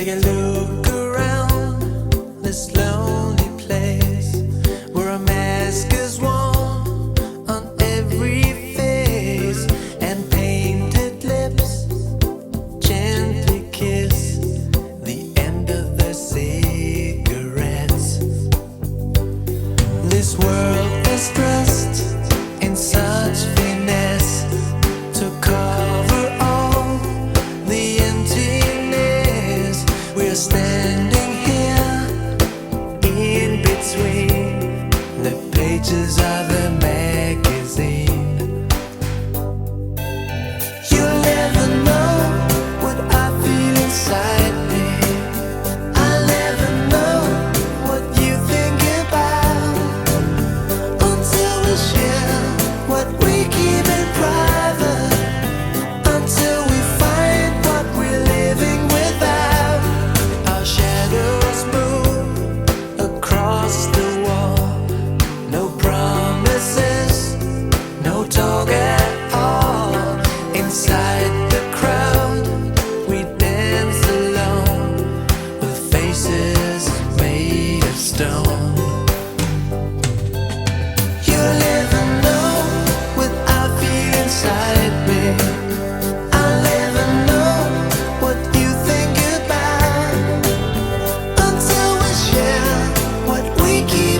Take a look around this lonely place where a mask is worn on every face and painted lips gently kiss the end of the cigarettes. This world is dressed in such finesse to cover all the emptiness. We're standing here in between the pages of the magazine. You'll never know what I feel inside me. I'll never know what you think about until we share what we keep in private, until we find what we're living without. Our shadows move across the wall. No promises, no talk at all. Inside the crowd, we dance alone with faces made of stone. You'll never know what I feel inside me. I'll never know what you think about until we share what we keep